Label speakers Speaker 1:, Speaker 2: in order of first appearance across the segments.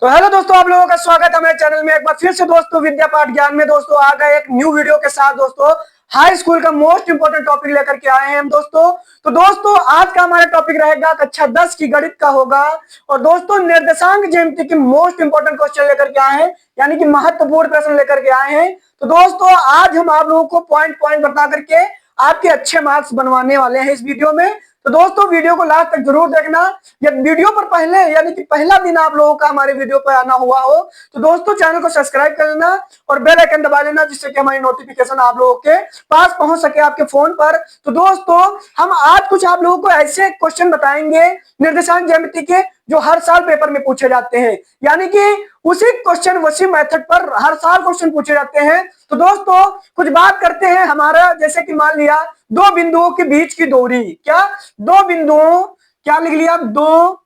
Speaker 1: तो हेलो दोस्तों, आप लोगों का स्वागत है मेरे चैनल में एक बार फिर से दोस्तों विद्या पाठ ज्ञान में। दोस्तों आ गए एक न्यू वीडियो के साथ। दोस्तों हाई स्कूल का मोस्ट इंपोर्टेंट टॉपिक लेकर के आए हैं हम दोस्तों। तो दोस्तों आज का हमारा टॉपिक रहेगा कक्षा 10 की गणित का होगा। और दोस्तों निर्देशांक ज्यामिति की मोस्ट इंपोर्टेंट क्वेश्चन लेकर के आए हैं, यानी कि महत्वपूर्ण प्रश्न लेकर के आए हैं। तो दोस्तों आज हम आप लोगों को पॉइंट पॉइंट बता करके आपके अच्छे मार्क्स बनवाने वाले हैं इस वीडियो में। तो दोस्तों वीडियो को लास्ट तक जरूर देखना। यदि वीडियो पर पहले यानी कि पहला दिन आप लोगों का हमारे वीडियो पर आना हुआ हो तो दोस्तों चैनल को सब्सक्राइब कर लेना और बेल आइकन दबा लेना, जिससे कि हमारी नोटिफिकेशन आप लोगों के पास पहुंच सके आपके फोन पर। तो दोस्तों हम आज कुछ आप लोगों को ऐसे क्वेश्चन बताएंगे निर्देशांक ज्यामिति के जो हर साल पेपर में पूछे जाते हैं, यानी कि उसी क्वेश्चन उसी मेथड पर हर साल क्वेश्चन पूछे जाते हैं। तो दोस्तों कुछ बात करते हैं हमारा, जैसे कि मान लिया दो बिंदुओं के बीच की दूरी, क्या दो बिंदुओं, क्या लिख लिया, दो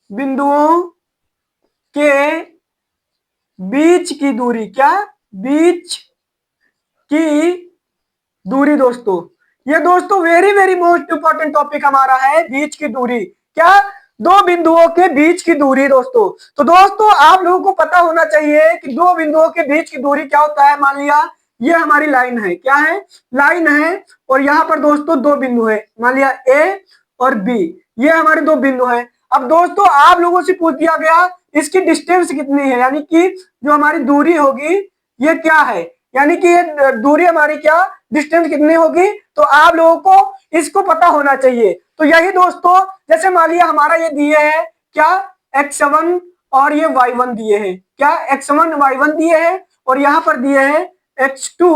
Speaker 1: बिंदुओं के बीच की दूरी, क्या बीच की दूरी। दोस्तों ये दोस्तों very very most important topic हमारा है, बीच की दूरी, क्या दो बिंदुओं के बीच की दूरी। दोस्तों तो दोस्तों आप लोगों को पता होना चाहिए कि दो बिंदुओं के बीच की दूरी क्या होता है। मान लिया ये हमारी लाइन है, क्या है, लाइन है, और यहाँ पर दोस्तों दो बिंदु है, मान लिया ए और बी, ये हमारे दो बिंदु है। अब दोस्तों आप लोगों से पूछ दिया गया इसकी डिस्टेंस कितनी है, यानी कि जो हमारी दूरी होगी ये क्या है, यानी कि ये दूरी हमारी क्या डिस्टेंस कितनी होगी। तो आप लोगों को इसको पता होना चाहिए। तो यही दोस्तों जैसे मान लिया हमारा ये दिए है क्या x1 और ये y1 दिए हैं, क्या x1 y1 दिए हैं, और यहाँ पर दिए हैं x2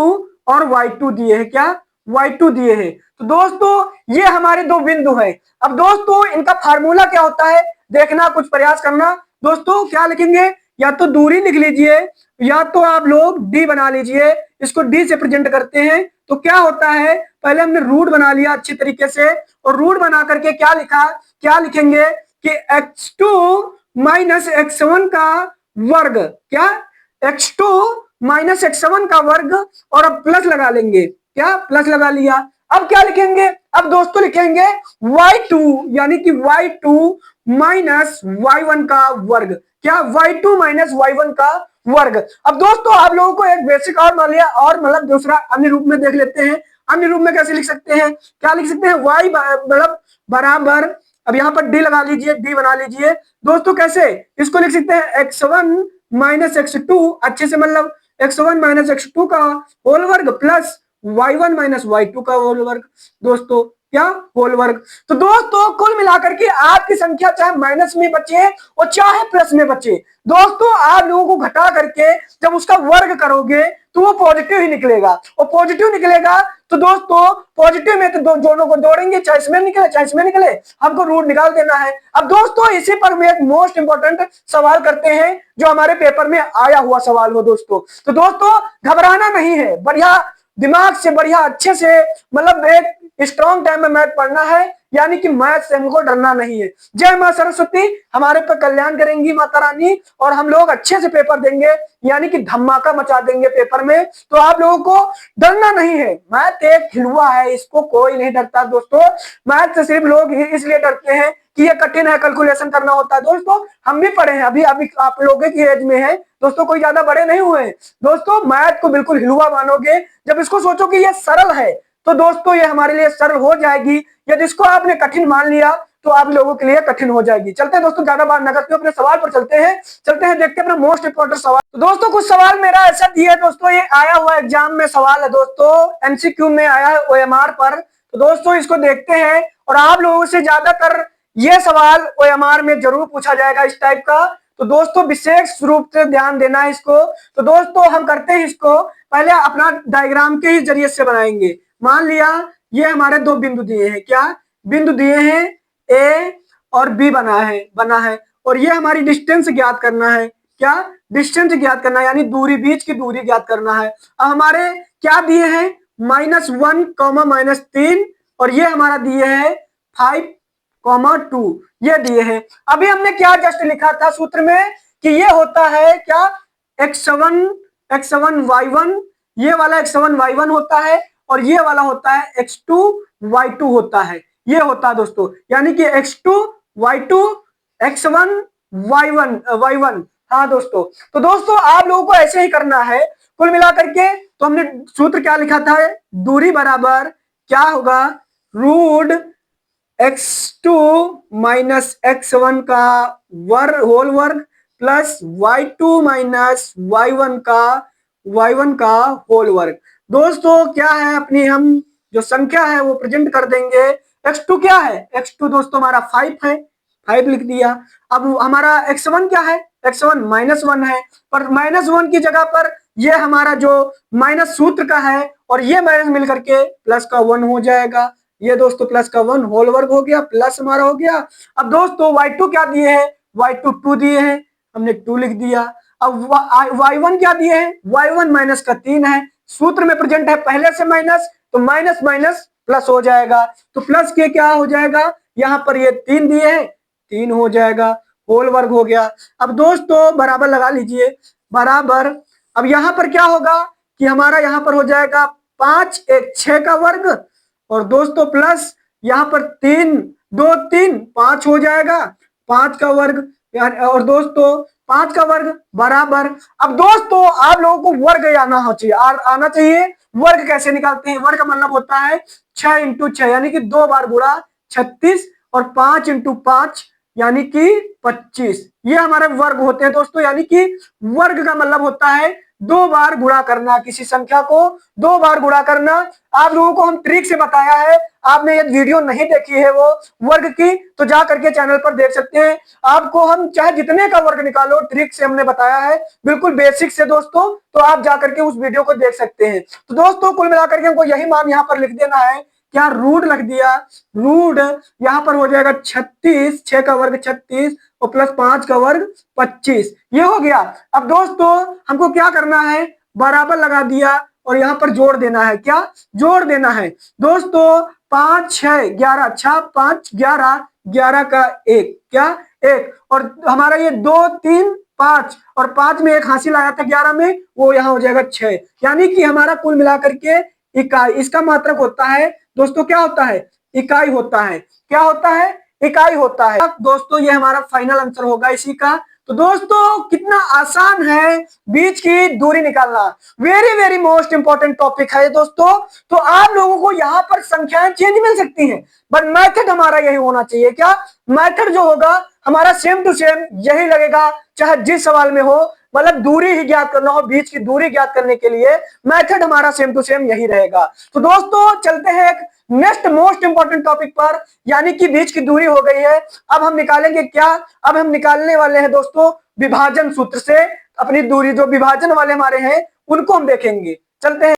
Speaker 1: और y2 दिए हैं, क्या y2 दिए हैं। तो दोस्तों ये हमारे दो बिंदु हैं। अब दोस्तों इनका फार्मूला क्या होता है देखना, कुछ प्रयास करना। दोस्तों क्या लिखेंगे, या तो दूरी लिख लीजिए या तो आप लोग डी बना लीजिए, इसको डी से प्रेजेंट करते हैं। तो क्या होता है, पहले हमने रूट बना लिया अच्छी तरीके से, और रूट बना करके क्या लिखा, क्या लिखेंगे कि x2 माइनस x1 का वर्ग, क्या x2 माइनस x1 का वर्ग, और अब प्लस लगा लेंगे, क्या प्लस लगा लिया। अब क्या लिखेंगे, अब दोस्तों लिखेंगे y2 यानी कि y2 माइनस y1 का वर्ग, क्या y2 माइनस y1 का वर्ग। अब दोस्तों आप लोगों को एक बेसिक और मान लिया और मतलब दूसरा अन्य रूप में देख लेते हैं। अन्य रूप में कैसे लिख सकते हैं, क्या लिख सकते हैं, y मतलब बराबर, अब यहाँ पर डी लगा लीजिए, डी बना लीजिए। दोस्तों कैसे इसको लिख सकते हैं, x1 माइनस x2, अच्छे से मतलब x1 माइनस x2 का होल वर्ग प्लस y1 माइनस y2 का होल वर्ग, दोस्तों क्या होल वर्ग। तो दोस्तों कुल मिलाकर के आपकी संख्या चाहे माइनस में बचे और चाहे प्लस में बचे, दोस्तों आप लोगों को घटा करके जब उसका वर्ग करोगे तो वो पॉजिटिव ही निकलेगा, और पॉजिटिव निकलेगा तो दोस्तों पॉजिटिव में तो दोनों को जोड़ेंगे, चाहे इसमें निकले चाहे इसमें निकले, हमको रूट निकाल देना है। अब दोस्तों इसी पर हम एक मोस्ट इंपोर्टेंट सवाल करते हैं जो हमारे पेपर में आया हुआ सवाल हो दोस्तों। तो दोस्तों घबराना नहीं है, बढ़िया दिमाग से बढ़िया अच्छे से मतलब एक स्ट्रॉन्ग टाइम में मैथ पढ़ना है, यानी कि मैथ से हमको डरना नहीं है। जय मां सरस्वती, हमारे पर कल्याण करेंगी माता रानी, और हम लोग अच्छे से पेपर देंगे, यानी कि धमाका मचा देंगे पेपर में। तो आप लोगों को डरना नहीं है, मैथ एक हिलवा है, इसको कोई नहीं डरता दोस्तों। मैथ से सिर्फ लोग इसलिए डरते हैं कि ये कठिन है, कैलकुलेशन करना होता है। दोस्तों हम भी पढ़े हैं, अभी अभी आप लोगों की एज में है दोस्तों, कोई ज्यादा बड़े नहीं हुए हैं। दोस्तों मैथ को बिल्कुल हिलवा मानोगे, जब इसको सोचो कि ये सरल है तो दोस्तों ये हमारे लिए सरल हो जाएगी। यदि इसको आपने कठिन मान लिया तो आप लोगों के लिए कठिन हो जाएगी। चलते हैं दोस्तों, ज्यादा बात न करते हुए अपने सवाल पर चलते हैं देखते हैं अपना मोस्ट इंपोर्टेंट सवाल। तो दोस्तों कुछ सवाल मेरा ऐसा दिया है दोस्तों, ये आया हुआ एग्जाम में सवाल है दोस्तों, एमसीक्यू में आया है ओएमआर पर। तो दोस्तों इसको देखते हैं, और आप लोगों से ज्यादातर ये सवाल ओएमआर में जरूर पूछा जाएगा इस टाइप का। तो दोस्तों विशेष रूप से ध्यान देना है इसको। तो दोस्तों हम करते हैं इसको, पहले अपना डायग्राम के ही जरिए से बनाएंगे। मान लिया ये हमारे दो बिंदु दिए हैं, क्या बिंदु दिए हैं, ए और बी बना है, और ये हमारी डिस्टेंस ज्ञात करना है, क्या डिस्टेंस ज्ञात करना है, यानी दूरी, बीच की दूरी ज्ञात करना है। अब हमारे क्या दिए हैं, -1 माइनस 3, और ये हमारा दिए है 5 2 ये दिए हैं। अभी हमने क्या जस्ट लिखा था सूत्र में कि ये होता है क्या x1 y1, ये वाला x1 y1 होता है, और ये वाला होता है x2 y2 होता है। ये होता है दोस्तों, यानी कि x2 y2 x1 y1। हाँ दोस्तों, तो दोस्तों आप लोगों को ऐसे ही करना है कुल मिलाकर के। तो हमने सूत्र क्या लिखा था, दूरी बराबर क्या होगा, रूट x2 माइनस x1 का होल वर्ग प्लस y2 माइनस y1 का होल वर्ग। दोस्तों क्या है, अपनी हम जो संख्या है वो प्रेजेंट कर देंगे। x2 क्या है, x2 दोस्तों हमारा 5 है, 5 लिख दिया। अब हमारा x1 क्या है, x1 -1 है, पर -1 की जगह पर ये हमारा जो माइनस सूत्र का है और ये माइनस मिलकर के प्लस का 1 हो जाएगा। ये दोस्तों प्लस का 1 होल वर्ग हो गया, प्लस हमारा हो गया। अब दोस्तों y2 क्या दिए हैं, y2 2 दिए हैं, हमने 2 लिख दिया। अब y1 क्या दिए हैं, y1 माइनस का 3 है, सूत्र में प्रेजेंट है पहले से माइनस, तो माइनस माइनस प्लस हो जाएगा। तो प्लस के क्या हो जाएगा, यहां पर ये 3 दिए हैं, 3 हो जाएगा, होल वर्ग हो गया। अब दोस्तों बराबर लगा लीजिए, बराबर। अब यहां पर क्या होगा कि हमारा यहां पर हो जाएगा 5 1 6 का वर्ग, और दोस्तों प्लस यहां पर 3 2 3 5 हो जाएगा, 5 का वर्ग। और दोस्तों 5 का वर्ग बराबर। अब दोस्तों आप लोगों को वर्ग आना चाहिए। वर्ग कैसे निकालते हैं, वर्ग का मतलब होता है 6 इंटू 6, यानी कि 2 बार गुणा 36, और 5 इंटू 5 यानी कि 25। ये हमारे वर्ग होते हैं दोस्तों, यानी कि वर्ग का मतलब होता है 2 बार गुणा करना, किसी संख्या को 2 बार गुणा करना। आप लोगों को हम ट्रिक से बताया है, आपने ये वीडियो नहीं देखी है वो वर्ग की, तो जा करके चैनल पर देख सकते हैं। आपको हम चाहे जितने का वर्ग निकालो, ट्रिक से हमने बताया है, बिल्कुल बेसिक से दोस्तों, तो आप जा करके उस वीडियो को देख सकते हैं। तो दोस्तों कुल मिलाकर के हमको यही मान यहाँ पर लिख देना है, क्या रूट लग दिया, रूट यहां पर हो जाएगा 36, 6 का वर्ग 36 और प्लस 5 का वर्ग 25, ये हो गया। अब दोस्तों हमको क्या करना है, बराबर लगा दिया और यहां पर जोड़ देना है, क्या जोड़ देना है दोस्तों, 5 6 11, 6 5 11, 11 का 1, क्या 1, और हमारा ये 2 3 5 और 5 में एक हासिल आया था 11 में, वो यहां हो जाएगा 6, यानी कि हमारा कुल मिलाकर के इकाई, इसका मात्रक होता है दोस्तों, क्या होता है, इकाई होता है, क्या होता है, इकाई होता है। दोस्तों ये हमारा फाइनल आंसर होगा इसी का। तो दोस्तों कितना आसान है बीच की दूरी निकालना, very very most important topic है दोस्तों। तो आप लोगों को यहाँ पर संख्याएं चेंज मिल सकती हैं, बट मेथड हमारा यही होना चाहिए, क्या मेथड जो होगा हमारा सेम टू सेम यही लगेगा, चाहे जिस सवाल में हो, मतलब दूरी ही ज्ञात करना हो, बीच की दूरी ज्ञात करने के लिए मेथड हमारा सेम टू सेम यही रहेगा। तो दोस्तों चलते हैं एक नेक्स्ट मोस्ट इंपॉर्टेंट टॉपिक पर, यानी कि बीच की दूरी हो गई है। अब हम निकालेंगे क्या, अब हम निकालने वाले हैं दोस्तों विभाजन सूत्र से अपनी दूरी, जो विभाजन वाले हमारे हैं उनको हम देखेंगे। चलते हैं।